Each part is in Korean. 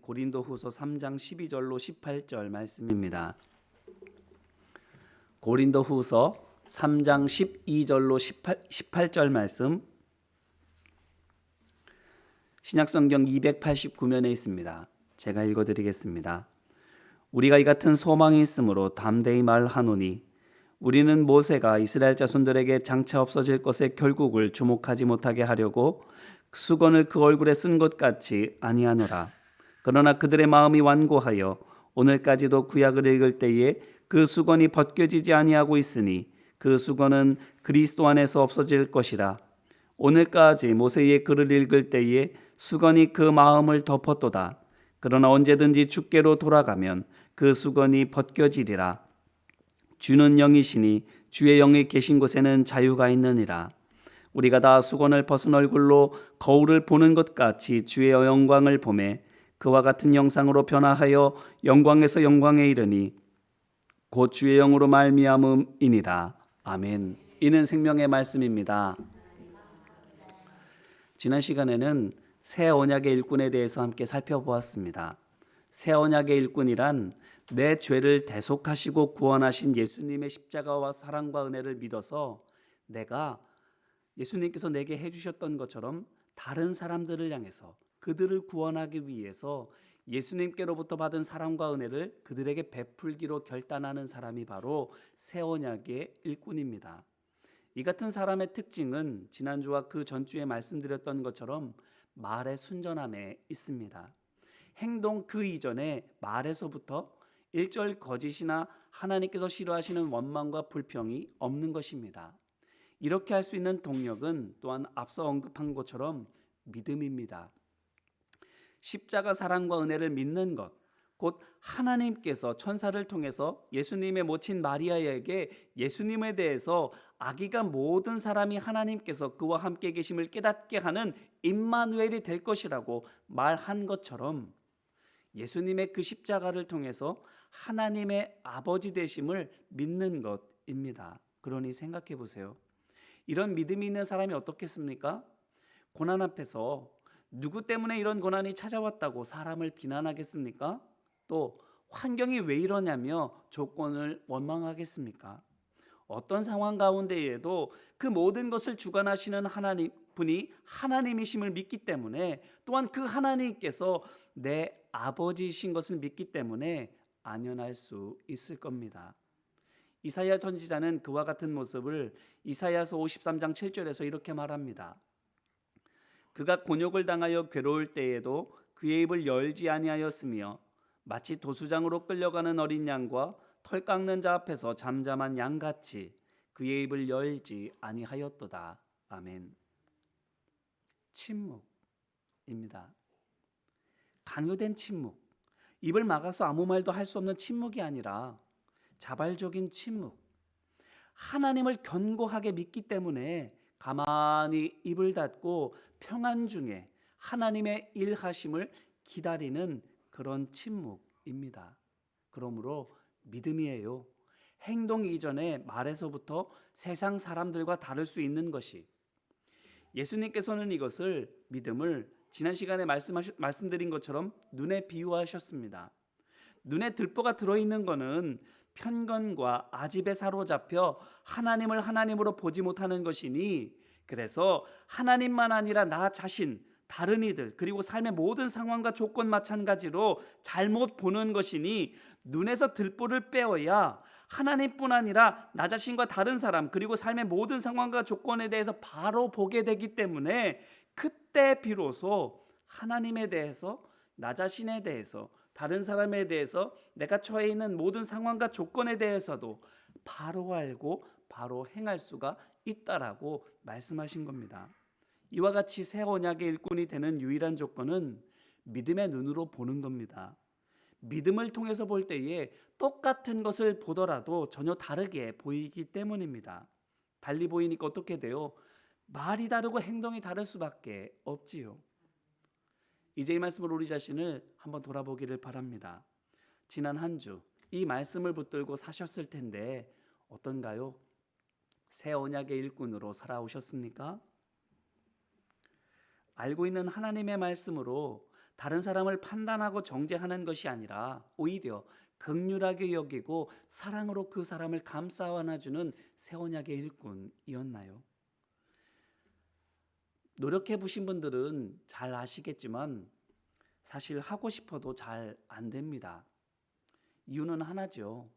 고린도후서 3장 12절로 18절 말씀입니다. 고린도후서 3장 12절로 18절 말씀, 신약성경 289면에 있습니다. 제가 읽어드리겠습니다. 우리가 이 같은 소망이 있으므로 담대히 말하노니 우리는 모세가 이스라엘 자손들에게 장차 없어질 것의 결국을 주목하지 못하게 하려고 수건을 그 얼굴에 쓴 것 같이 아니하노라. 그러나 그들의 마음이 완고하여 오늘까지도 구약을 읽을 때에 그 수건이 벗겨지지 아니하고 있으니 그 수건은 그리스도 안에서 없어질 것이라. 오늘까지 모세의 글을 읽을 때에 수건이 그 마음을 덮었도다. 그러나 언제든지 주께로 돌아가면 그 수건이 벗겨지리라. 주는 영이시니 주의 영이 계신 곳에는 자유가 있느니라. 우리가 다 수건을 벗은 얼굴로 거울을 보는 것 같이 주의 영광을 보매 그와 같은 영상으로 변화하여 영광에서 영광에 이르니 곧 주의 영으로 말미암음이니라. 아멘. 이는 생명의 말씀입니다. 지난 시간에는 새 언약의 일꾼에 대해서 함께 살펴보았습니다. 새 언약의 일꾼이란 내 죄를 대속하시고 구원하신 예수님의 십자가와 사랑과 은혜를 믿어서 내가 예수님께서 내게 해주셨던 것처럼 다른 사람들을 향해서 그들을 구원하기 위해서 예수님께로부터 받은 사랑과 은혜를 그들에게 베풀기로 결단하는 사람이 바로 새 언약의 일꾼입니다. 이 같은 사람의 특징은 지난주와 그 전주에 말씀드렸던 것처럼 말의 순전함에 있습니다. 행동 그 이전에 말에서부터 일절 거짓이나 하나님께서 싫어하시는 원망과 불평이 없는 것입니다. 이렇게 할 수 있는 동력은 또한 앞서 언급한 것처럼 믿음입니다. 십자가 사랑과 은혜를 믿는 것, 곧 하나님께서 천사를 통해서 예수님의 모친 마리아에게 예수님에 대해서 아기가 모든 사람이 하나님께서 그와 함께 계심을 깨닫게 하는 임마누엘이 될 것이라고 말한 것처럼 예수님의 그 십자가를 통해서 하나님의 아버지 되심을 믿는 것입니다. 그러니 생각해 보세요. 이런 믿음이 있는 사람이 어떻겠습니까? 고난 앞에서 누구 때문에 이런 고난이 찾아왔다고 사람을 비난하겠습니까? 또 환경이 왜 이러냐며 조건을 원망하겠습니까? 어떤 상황 가운데에도 그 모든 것을 주관하시는 하나님 분이 하나님이심을 믿기 때문에, 또한 그 하나님께서 내 아버지이신 것을 믿기 때문에 안연할 수 있을 겁니다. 이사야 선지자는 그와 같은 모습을 이사야서 53장 7절에서 이렇게 말합니다. 그가 곤욕을 당하여 괴로울 때에도 그의 입을 열지 아니하였으며 마치 도수장으로 끌려가는 어린 양과 털 깎는 자 앞에서 잠잠한 양같이 그의 입을 열지 아니하였도다. 아멘. 침묵입니다. 강요된 침묵, 입을 막아서 아무 말도 할 수 없는 침묵이 아니라 자발적인 침묵. 하나님을 견고하게 믿기 때문에 가만히 입을 닫고 평안 중에 하나님의 일하심을 기다리는 그런 침묵입니다. 그러므로 믿음이에요. 행동 이전에 말에서부터 세상 사람들과 다를 수 있는 것이, 예수님께서는 이것을 믿음을 지난 시간에 말씀드린 것처럼 눈에 비유하셨습니다. 눈에 들보가 들어있는 것은 편견과 아집에 사로잡혀 하나님을 하나님으로 보지 못하는 것이니, 그래서 하나님만 아니라 나 자신, 다른 이들, 그리고 삶의 모든 상황과 조건 마찬가지로 잘못 보는 것이니, 눈에서 들보를 빼어야 하나님뿐 아니라 나 자신과 다른 사람, 그리고 삶의 모든 상황과 조건에 대해서 바로 보게 되기 때문에 그때 비로소 하나님에 대해서, 나 자신에 대해서, 다른 사람에 대해서, 내가 처해 있는 모든 상황과 조건에 대해서도 바로 알고 바로 행할 수가 있다라고 말씀하신 겁니다. 이와 같이 새 언약의 일꾼이 되는 유일한 조건은 믿음의 눈으로 보는 겁니다. 믿음을 통해서 볼 때에 똑같은 것을 보더라도 전혀 다르게 보이기 때문입니다. 달리 보이니까 어떻게 돼요? 말이 다르고 행동이 다를 수밖에 없지요. 이제 이 말씀으로 우리 자신을 한번 돌아보기를 바랍니다. 지난 한 주 이 말씀을 붙들고 사셨을 텐데 어떤가요? 새 언약의 일꾼으로 살아오셨습니까? 알고 있는 하나님의 말씀으로 다른 사람을 판단하고 정죄하는 것이 아니라 오히려 긍휼하게 여기고 사랑으로 그 사람을 감싸 안아주는 새 언약의 일꾼이었나요? 노력해 보신 분들은 잘 아시겠지만 사실 하고 싶어도 잘 안 됩니다. 이유는 하나죠.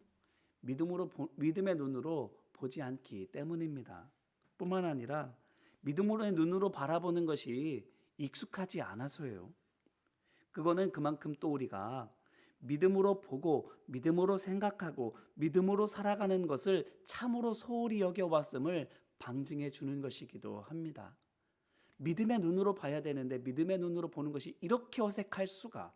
믿음의 눈으로 보지 않기 때문입니다. 뿐만 아니라 믿음의 눈으로 바라보는 것이 익숙하지 않아서예요. 그거는 그만큼 또 우리가 믿음으로 보고 믿음으로 생각하고 믿음으로 살아가는 것을 참으로 소홀히 여겨왔음을 방증해 주는 것이기도 합니다. 믿음의 눈으로 봐야 되는데 믿음의 눈으로 보는 것이 이렇게 어색할 수가,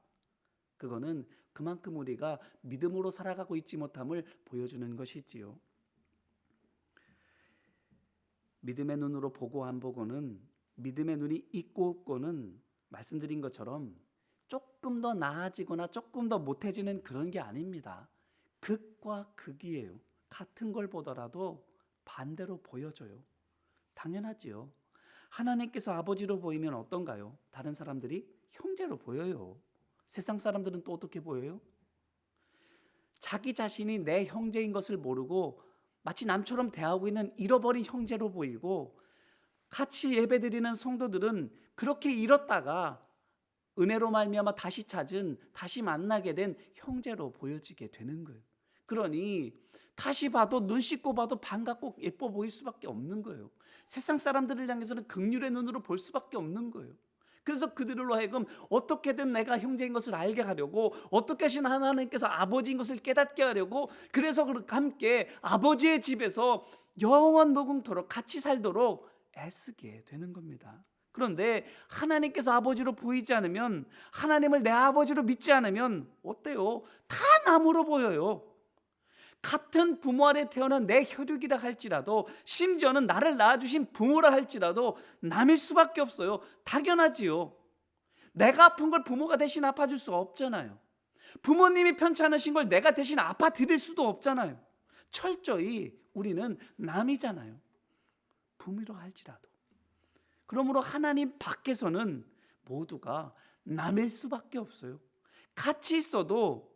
그거는 그만큼 우리가 믿음으로 살아가고 있지 못함을 보여주는 것이지요. 믿음의 눈으로 보고 안 보고는, 믿음의 눈이 있고 없고는 말씀드린 것처럼 조금 더 나아지거나 조금 더 못해지는 그런 게 아닙니다. 극과 극이에요. 같은 걸 보더라도 반대로 보여져요. 당연하지요. 하나님께서 아버지로 보이면 어떤가요? 다른 사람들이 형제로 보여요. 세상 사람들은 또 어떻게 보여요? 자기 자신이 내 형제인 것을 모르고 마치 남처럼 대하고 있는 잃어버린 형제로 보이고, 같이 예배드리는 성도들은 그렇게 잃었다가 은혜로 말미암아 다시 찾은, 다시 만나게 된 형제로 보여지게 되는 거예요. 그러니 다시 봐도, 눈 씻고 봐도 반갑고 예뻐 보일 수밖에 없는 거예요. 세상 사람들을 향해서는 긍휼의 눈으로 볼 수밖에 없는 거예요. 그래서 그들로 하여금 어떻게든 내가 형제인 것을 알게 하려고, 어떻게 하신 하나님께서 아버지인 것을 깨닫게 하려고, 그래서 함께 아버지의 집에서 영원 무궁토록 같이 살도록 애쓰게 되는 겁니다. 그런데 하나님께서 아버지로 보이지 않으면, 하나님을 내 아버지로 믿지 않으면 어때요? 다 남으로 보여요. 같은 부모 아래 태어난 내 혈육이라 할지라도, 심지어는 나를 낳아주신 부모라 할지라도 남일 수밖에 없어요. 당연하지요. 내가 아픈 걸 부모가 대신 아파줄 수 없잖아요. 부모님이 편찮으신 걸 내가 대신 아파드릴 수도 없잖아요. 철저히 우리는 남이잖아요. 부모라 할지라도. 그러므로 하나님 밖에서는 모두가 남일 수밖에 없어요. 같이 있어도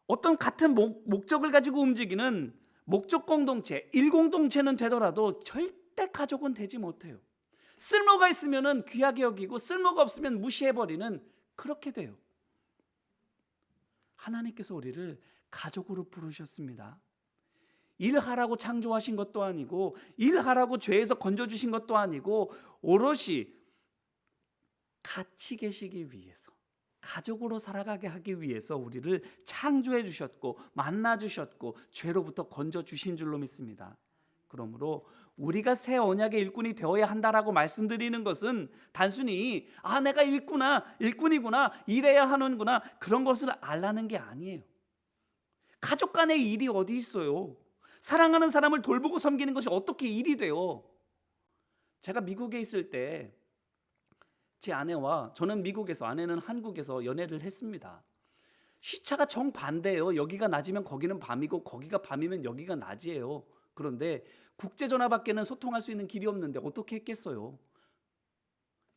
어떤 같은 목적을 가지고 움직이는 목적 공동체, 일공동체는 되더라도 절대 가족은 되지 못해요. 쓸모가 있으면 귀하게 여기고 쓸모가 없으면 무시해버리는, 그렇게 돼요. 하나님께서 우리를 가족으로 부르셨습니다. 일하라고 창조하신 것도 아니고, 일하라고 죄에서 건져주신 것도 아니고, 오롯이 같이 계시기 위해서, 가족으로 살아가게 하기 위해서 우리를 창조해 주셨고 만나 주셨고 죄로부터 건져 주신 줄로 믿습니다. 그러므로 우리가 새 언약의 일꾼이 되어야 한다라고 말씀드리는 것은 단순히 내가 일꾼이구나, 이래야 하는구나, 그런 것을 알라는 게 아니에요. 가족 간의 일이 어디 있어요? 사랑하는 사람을 돌보고 섬기는 것이 어떻게 일이 돼요? 제가 미국에 있을 때 제 아내와, 저는 미국에서, 아내는 한국에서 연애를 했습니다. 시차가 정반대예요. 여기가 낮이면 거기는 밤이고 거기가 밤이면 여기가 낮이에요. 그런데 국제전화밖에는 소통할 수 있는 길이 없는데 어떻게 했겠어요?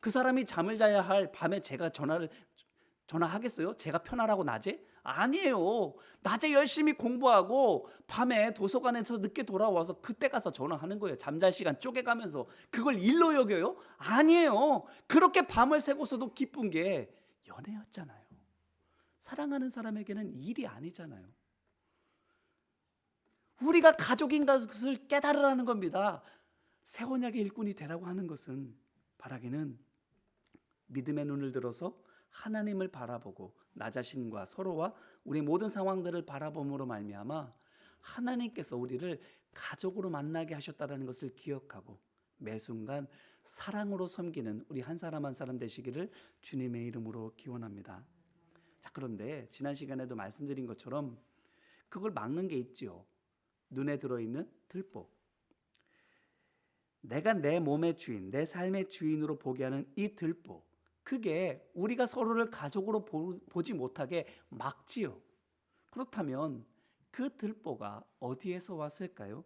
그 사람이 잠을 자야 할 밤에 제가 전화하겠어요? 제가 편하라고 낮에? 아니에요. 낮에 열심히 공부하고 밤에 도서관에서 늦게 돌아와서 그때 가서 전화하는 거예요. 잠잘 시간 쪼개가면서. 그걸 일로 여겨요? 아니에요. 그렇게 밤을 새고서도 기쁜 게 연애였잖아요. 사랑하는 사람에게는 일이 아니잖아요. 우리가 가족인 것을 깨달으라는 겁니다. 새 언약의 일꾼이 되라고 하는 것은, 바라기는 믿음의 눈을 들어서 하나님을 바라보고 나 자신과 서로와 우리 모든 상황들을 바라봄으로 말미암아 하나님께서 우리를 가족으로 만나게 하셨다는 것을 기억하고 매 순간 사랑으로 섬기는 우리 한 사람 한 사람 되시기를 주님의 이름으로 기원합니다. 자, 그런데 지난 시간에도 말씀드린 것처럼 그걸 막는 게 있지요. 눈에 들어있는 들보. 내가 내 몸의 주인, 내 삶의 주인으로 보게 하는 이 들보, 그게 우리가 서로를 가족으로 보지 못하게 막지요. 그렇다면 그 들보가 어디에서 왔을까요?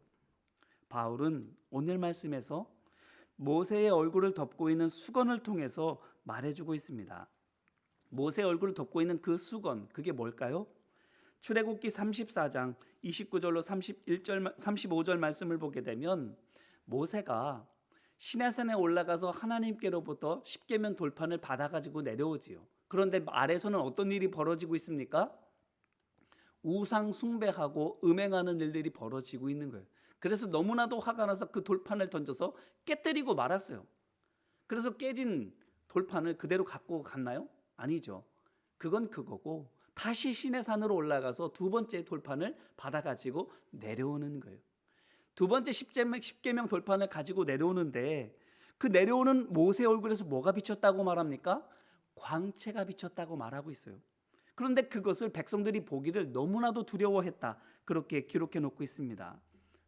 바울은 오늘 말씀에서 모세의 얼굴을 덮고 있는 수건을 통해서 말해주고 있습니다. 모세 얼굴을 덮고 있는 그 수건, 그게 뭘까요? 출애굽기 34장 29절로 35절 말씀을 보게 되면 모세가 시내산에 올라가서 하나님께로부터 십계명 돌판을 받아가지고 내려오지요. 그런데 아래서는 어떤 일이 벌어지고 있습니까? 우상 숭배하고 음행하는 일들이 벌어지고 있는 거예요. 그래서 너무나도 화가 나서 그 돌판을 던져서 깨뜨리고 말았어요. 그래서 깨진 돌판을 그대로 갖고 갔나요? 아니죠. 그건 그거고 다시 시내산으로 올라가서 두 번째 돌판을 받아가지고 내려오는 거예요. 두 번째 십계명 돌판을 가지고 내려오는데 그 내려오는 모세 얼굴에서 뭐가 비쳤다고 말합니까? 광채가 비쳤다고 말하고 있어요. 그런데 그것을 백성들이 보기를 너무나도 두려워했다, 그렇게 기록해 놓고 있습니다.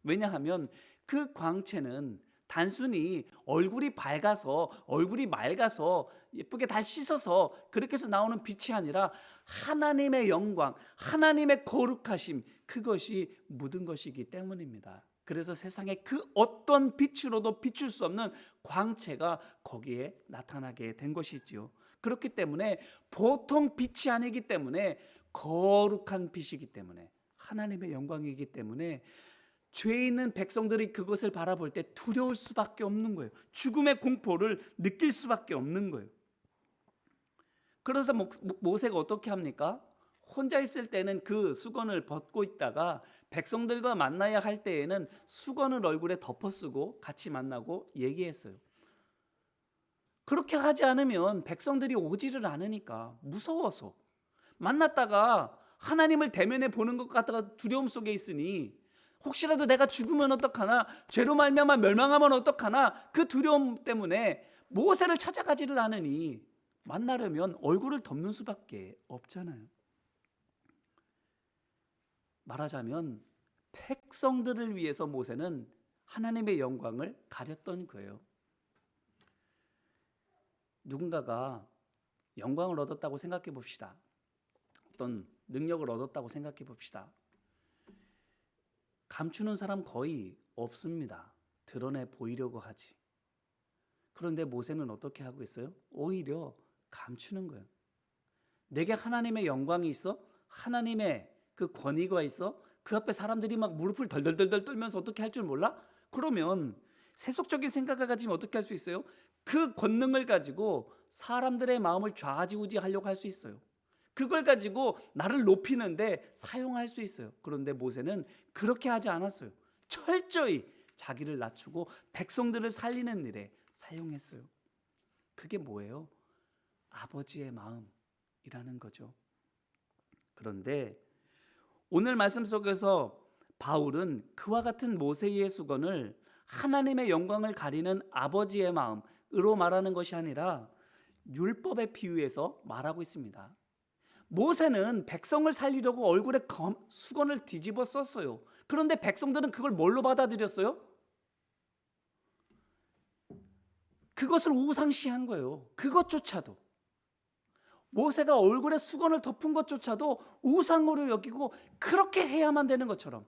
왜냐하면 그 광채는 단순히 얼굴이 밝아서 얼굴이 맑아서 예쁘게 잘 씻어서 그렇게 해서 나오는 빛이 아니라 하나님의 영광, 하나님의 거룩하심, 그것이 묻은 것이기 때문입니다. 그래서 세상에 그 어떤 빛으로도 비출 수 없는 광채가 거기에 나타나게 된 것이지요. 그렇기 때문에 보통 빛이 아니기 때문에 거룩한 빛이기 때문에 하나님의 영광이기 때문에 죄 있는 백성들이 그것을 바라볼 때 두려울 수밖에 없는 거예요. 죽음의 공포를 느낄 수밖에 없는 거예요. 그래서 모세가 어떻게 합니까? 혼자 있을 때는 그 수건을 벗고 있다가 백성들과 만나야 할 때에는 수건을 얼굴에 덮어쓰고 같이 만나고 얘기했어요. 그렇게 하지 않으면 백성들이 오지를 않으니까 무서워서 만났다가 하나님을 대면해 보는 것 같다가 두려움 속에 있으니 혹시라도 내가 죽으면 어떡하나, 죄로 말미암아 멸망하면 어떡하나, 그 두려움 때문에 모세를 찾아가지를 않으니 만나려면 얼굴을 덮는 수밖에 없잖아요. 말하자면 백성들을 위해서 모세는 하나님의 영광을 가렸던 거예요. 누군가가 영광을 얻었다고 생각해 봅시다. 어떤 능력을 얻었다고 생각해 봅시다. 감추는 사람 거의 없습니다. 드러내 보이려고 하지. 그런데 모세는 어떻게 하고 있어요? 오히려 감추는 거예요. 내게 하나님의 영광이 있어? 하나님의 그 권위가 있어? 그 앞에 사람들이 막 무릎을 덜덜덜 떨면서 어떻게 할 줄 몰라? 그러면 세속적인 생각을 가지면 어떻게 할 수 있어요? 그 권능을 가지고 사람들의 마음을 좌지우지하려고 할 수 있어요. 그걸 가지고 나를 높이는데 사용할 수 있어요. 그런데 모세는 그렇게 하지 않았어요. 철저히 자기를 낮추고 백성들을 살리는 일에 사용했어요. 그게 뭐예요? 아버지의 마음이라는 거죠. 그런데 오늘 말씀 속에서 바울은 그와 같은 모세의 수건을 하나님의 영광을 가리는 아버지의 마음으로 말하는 것이 아니라 율법에 비유해서 말하고 있습니다. 모세는 백성을 살리려고 얼굴에 수건을 뒤집어 썼어요. 그런데 백성들은 그걸 뭘로 받아들였어요? 그것을 우상시한 거예요. 그것조차도. 모세가 얼굴에 수건을 덮은 것조차도 우상으로 여기고 그렇게 해야만 되는 것처럼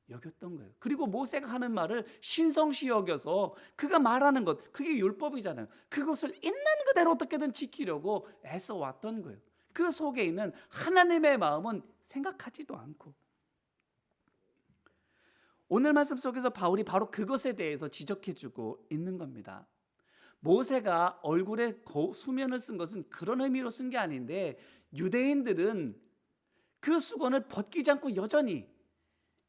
여겼던 거예요. 그리고 모세가 하는 말을 신성시 여겨서 그가 말하는 것, 그게 율법이잖아요. 그것을 있는 그대로 어떻게든 지키려고 애써 왔던 거예요. 그 속에 있는 하나님의 마음은 생각하지도 않고. 오늘 말씀 속에서 바울이 바로 그것에 대해서 지적해주고 있는 겁니다. 모세가 얼굴에 수면을 쓴 것은 그런 의미로 쓴 게 아닌데 유대인들은 그 수건을 벗기지 않고 여전히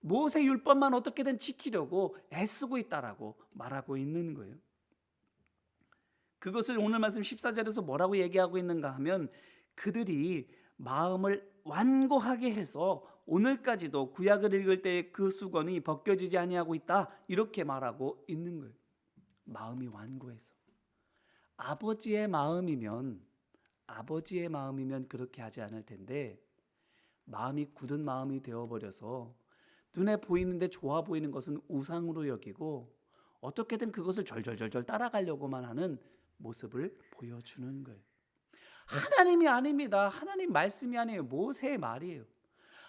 모세 율법만 어떻게든 지키려고 애쓰고 있다라고 말하고 있는 거예요. 그것을 오늘 말씀 14절에서 뭐라고 얘기하고 있는가 하면 그들이 마음을 완고하게 해서 오늘까지도 구약을 읽을 때 그 수건이 벗겨지지 아니하고 있다, 이렇게 말하고 있는 거예요. 마음이 완고해서. 아버지의 마음이면 그렇게 하지 않을 텐데 마음이 굳은 마음이 되어버려서 눈에 보이는데 좋아 보이는 것은 우상으로 여기고 어떻게든 그것을 절절절절 따라가려고만 하는 모습을 보여주는 거예요. 하나님이 아닙니다. 하나님 말씀이 아니에요. 모세의 말이에요.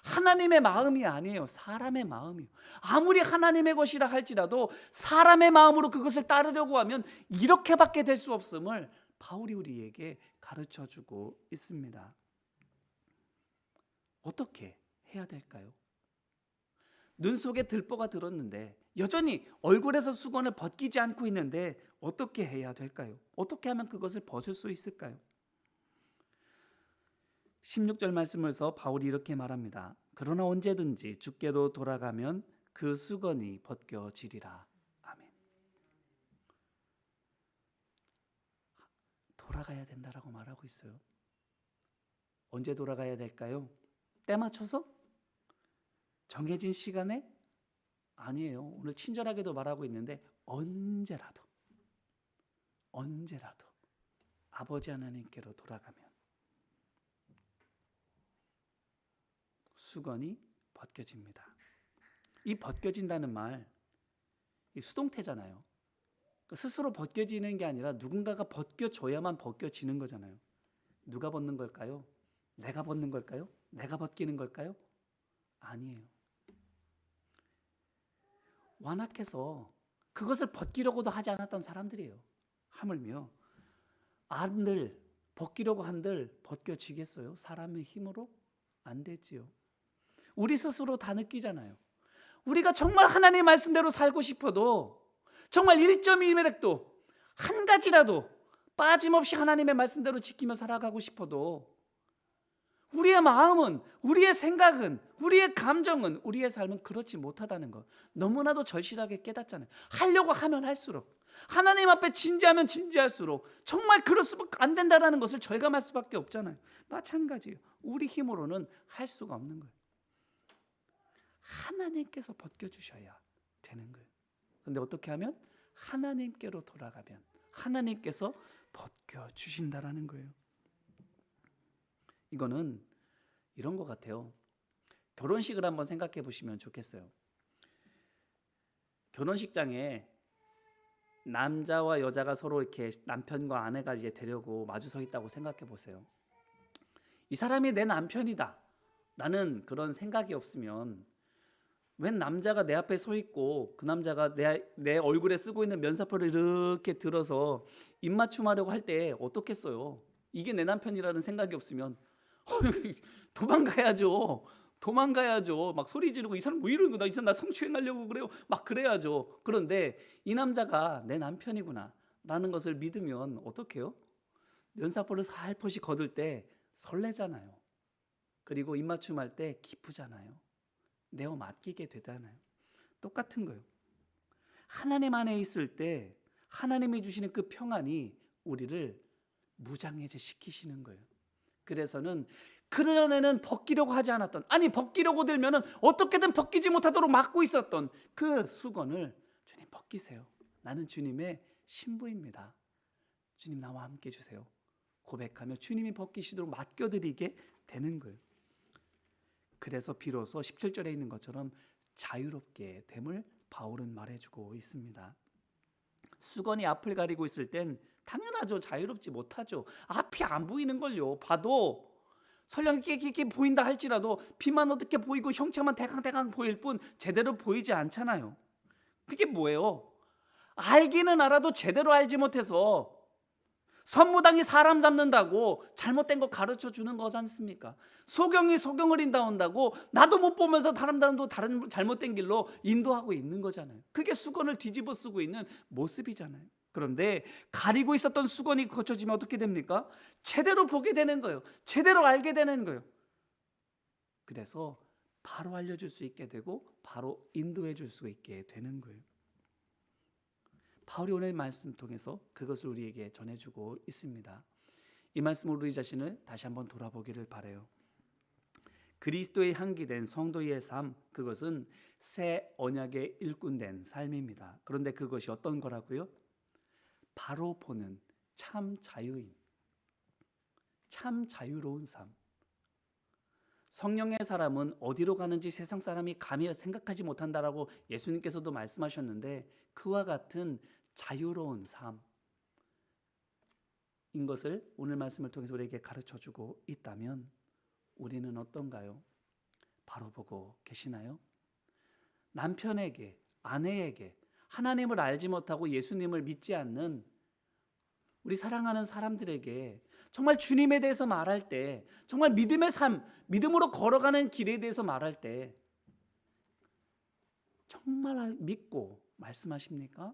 하나님의 마음이 아니에요. 사람의 마음이에요. 아무리 하나님의 것이라 할지라도 사람의 마음으로 그것을 따르려고 하면 이렇게밖에 될 수 없음을 바울이 우리에게 가르쳐주고 있습니다. 어떻게 해야 될까요? 눈 속에 들보가 들었는데 여전히 얼굴에서 수건을 벗기지 않고 있는데 어떻게 해야 될까요? 어떻게 하면 그것을 벗을 수 있을까요? 16절 말씀에서 바울이 이렇게 말합니다. 그러나 언제든지 주께로 돌아가면 그 수건이 벗겨지리라. 아멘. 돌아가야 된다라고 말하고 있어요. 언제 돌아가야 될까요? 때 맞춰서? 정해진 시간에? 아니에요. 오늘 친절하게도 말하고 있는데 언제라도 아버지 하나님께로 돌아가면 수건이 벗겨집니다. 이 벗겨진다는 말, 이 수동태잖아요. 스스로 벗겨지는 게 아니라 누군가가 벗겨줘야만 벗겨지는 거잖아요. 누가 벗는 걸까요? 내가 벗는 걸까요? 내가 벗기는 걸까요? 아니에요. 완악해서 그것을 벗기려고도 하지 않았던 사람들이에요. 하물며 안들 벗기려고 한들 벗겨지겠어요? 사람의 힘으로? 안 되지요. 우리 스스로 다 느끼잖아요. 우리가 정말 하나님의 말씀대로 살고 싶어도 정말 1.1mm도 한 가지라도 빠짐없이 하나님의 말씀대로 지키며 살아가고 싶어도 우리의 마음은, 우리의 생각은, 우리의 감정은, 우리의 삶은 그렇지 못하다는 것 너무나도 절실하게 깨닫잖아요. 하려고 하면 할수록, 하나님 앞에 진지하면 진지할수록 정말 그럴 수밖에 안 된다는 것을 절감할 수밖에 없잖아요. 마찬가지예요. 우리 힘으로는 할 수가 없는 거예요. 하나님께서 벗겨주셔야 되는 거예요. 그런데 어떻게 하면? 하나님께로 돌아가면 하나님께서 벗겨주신다라는 거예요. 이거는 이런 것 같아요. 결혼식을 한번 생각해 보시면 좋겠어요. 결혼식장에 남자와 여자가 서로 이렇게 남편과 아내가 이제 되려고 마주 서 있다고 생각해 보세요. 이 사람이 내 남편이다 라는 그런 생각이 없으면 웬 남자가 내 앞에 서 있고 그 남자가 내 얼굴에 쓰고 있는 면사포를 이렇게 들어서 입맞춤하려고 할 때 어떻겠어요? 이게 내 남편이라는 생각이 없으면 도망가야죠. 막 소리 지르고 이 사람 뭐 이러는 거다. 이 사람 나 성추행하려고 그래요. 막 그래야죠. 그런데 이 남자가 내 남편이구나 라는 것을 믿으면 어떡해요? 면사포를 살포시 거둘 때 설레잖아요. 그리고 입맞춤할 때 기쁘잖아요. 내어 맡기게 되잖아요. 똑같은 거예요. 하나님 안에 있을 때 하나님이 주시는 그 평안이 우리를 무장해제 시키시는 거예요. 그래서는 그전에는 벗기려고 하지 않았던, 아니 벗기려고 들면은 어떻게든 벗기지 못하도록 막고 있었던 그 수건을 주님 벗기세요. 나는 주님의 신부입니다. 주님 나와 함께 해주세요. 고백하며 주님이 벗기시도록 맡겨드리게 되는 거예요. 그래서 비로소 17절에 있는 것처럼 자유롭게 됨을 바울은 말해주고 있습니다. 수건이 앞을 가리고 있을 땐 당연하죠. 자유롭지 못하죠. 앞이 안 보이는 걸요. 봐도 설령 이렇게 보인다 할지라도 빛만 어떻게 보이고 형체만 대강대강 보일 뿐 제대로 보이지 않잖아요. 그게 뭐예요? 알기는 알아도 제대로 알지 못해서 선무당이 사람 잡는다고 잘못된 거 가르쳐 주는 거지 않습니까? 소경이 소경을 인도한다고 나도 못 보면서 다른 사람도 다른 잘못된 길로 인도하고 있는 거잖아요. 그게 수건을 뒤집어 쓰고 있는 모습이잖아요. 그런데 가리고 있었던 수건이 거쳐지면 어떻게 됩니까? 제대로 보게 되는 거예요. 제대로 알게 되는 거예요. 그래서 바로 알려줄 수 있게 되고 바로 인도해 줄 수 있게 되는 거예요. 바울이 오늘 말씀 통해서 그것을 우리에게 전해주고 있습니다. 이 말씀으로 우리 자신을 다시 한번 돌아보기를 바라요. 그리스도의 향기된 성도의 삶, 그것은 새 언약의 일꾼된 삶입니다. 그런데 그것이 어떤 거라고요? 바로 보는 참 자유인, 참 자유로운 삶. 성령의 사람은 어디로 가는지 세상 사람이 감히 생각하지 못한다라고 예수님께서도 말씀하셨는데 그와 같은 자유로운 삶인 것을 오늘 말씀을 통해서 우리에게 가르쳐주고 있다면 우리는 어떤가요? 바로 보고 계시나요? 남편에게, 아내에게 하나님을 알지 못하고 예수님을 믿지 않는 우리 사랑하는 사람들에게 정말 주님에 대해서 말할 때, 정말 믿음의 삶, 믿음으로 걸어가는 길에 대해서 말할 때 정말 믿고 말씀하십니까?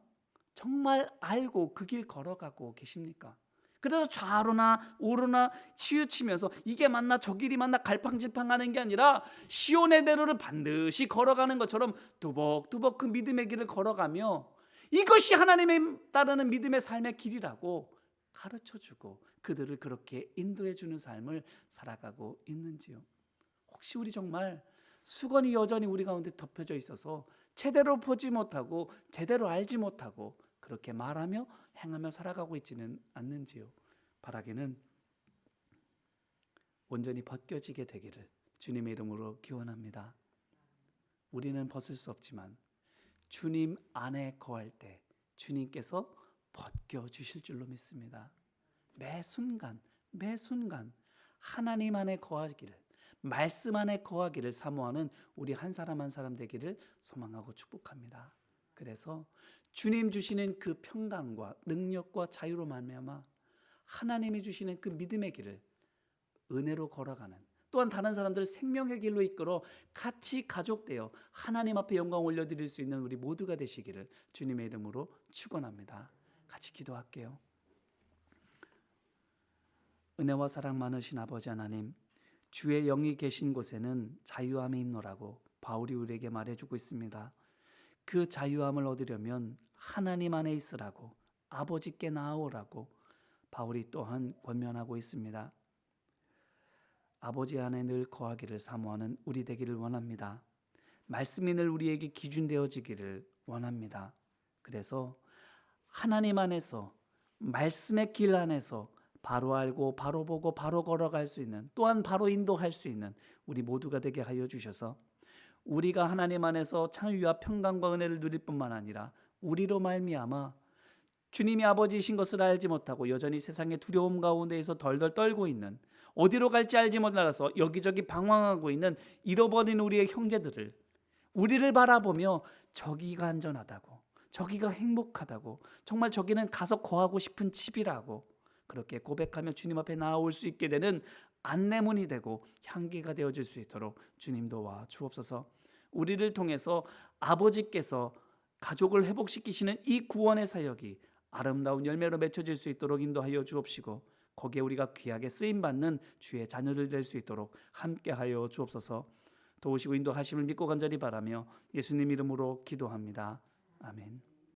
정말 알고 그 길 걸어가고 계십니까? 그래서 좌로나 우로나 치우치면서 이게 맞나 저 길이 맞나 갈팡질팡하는 게 아니라 시온의 대로를 반드시 걸어가는 것처럼 두벅두벅 그 믿음의 길을 걸어가며 이것이 하나님의 따르는 믿음의 삶의 길이라고 가르쳐주고 그들을 그렇게 인도해주는 삶을 살아가고 있는지요? 혹시 우리 정말 수건이 여전히 우리 가운데 덮여져 있어서 제대로 보지 못하고 제대로 알지 못하고 그렇게 말하며 행하며 살아가고 있지는 않는지요? 바라기는 온전히 벗겨지게 되기를 주님의 이름으로 기원합니다. 우리는 벗을 수 없지만 주님 안에 거할 때 주님께서 벗겨주실 줄로 믿습니다. 매 순간 하나님 안에 거하기를, 말씀 안에 거하기를 사모하는 우리 한 사람 한 사람 되기를 소망하고 축복합니다. 그래서 주님 주시는 그 평강과 능력과 자유로 말미암아 하나님이 주시는 그 믿음의 길을 은혜로 걸어가는, 또한 다른 사람들을 생명의 길로 이끌어 같이 가족되어 하나님 앞에 영광 올려드릴 수 있는 우리 모두가 되시기를 주님의 이름으로 축원합니다. 같이 기도할게요. 은혜와 사랑 많으신 아버지 하나님, 주의 영이 계신 곳에는 자유함이 있노라고 바울이 우리에게 말해주고 있습니다. 그 자유함을 얻으려면 하나님 안에 있으라고, 아버지께 나아오라고 바울이 또한 권면하고 있습니다. 아버지 안에 늘 거하기를 사모하는 우리 되기를 원합니다. 말씀이 늘 우리에게 기준 되어지기를 원합니다. 그래서 하나님 안에서, 말씀의 길 안에서 바로 알고 바로 보고 바로 걸어갈 수 있는, 또한 바로 인도할 수 있는 우리 모두가 되게 하여 주셔서 우리가 하나님 안에서 자유와 평강과 은혜를 누릴 뿐만 아니라 우리로 말미암아 주님이 아버지이신 것을 알지 못하고 여전히 세상의 두려움 가운데에서 덜덜 떨고 있는, 어디로 갈지 알지 못하서 여기저기 방황하고 있는 잃어버린 우리의 형제들을, 우리를 바라보며 저기가 안전하다고, 저기가 행복하다고, 정말 저기는 가서 거하고 싶은 집이라고 그렇게 고백하며 주님 앞에 나아올 수 있게 되는 안내문이 되고 향기가 되어질 수 있도록 주님 도와 주옵소서. 우리를 통해서 아버지께서 가족을 회복시키시는 이 구원의 사역이 아름다운 열매로 맺혀질 수 있도록 인도하여 주옵시고, 거기에 우리가 귀하게 쓰임받는 주의 자녀들 될 수 있도록 함께하여 주옵소서. 도우시고 인도하심을 믿고 간절히 바라며 예수님 이름으로 기도합니다. 아멘.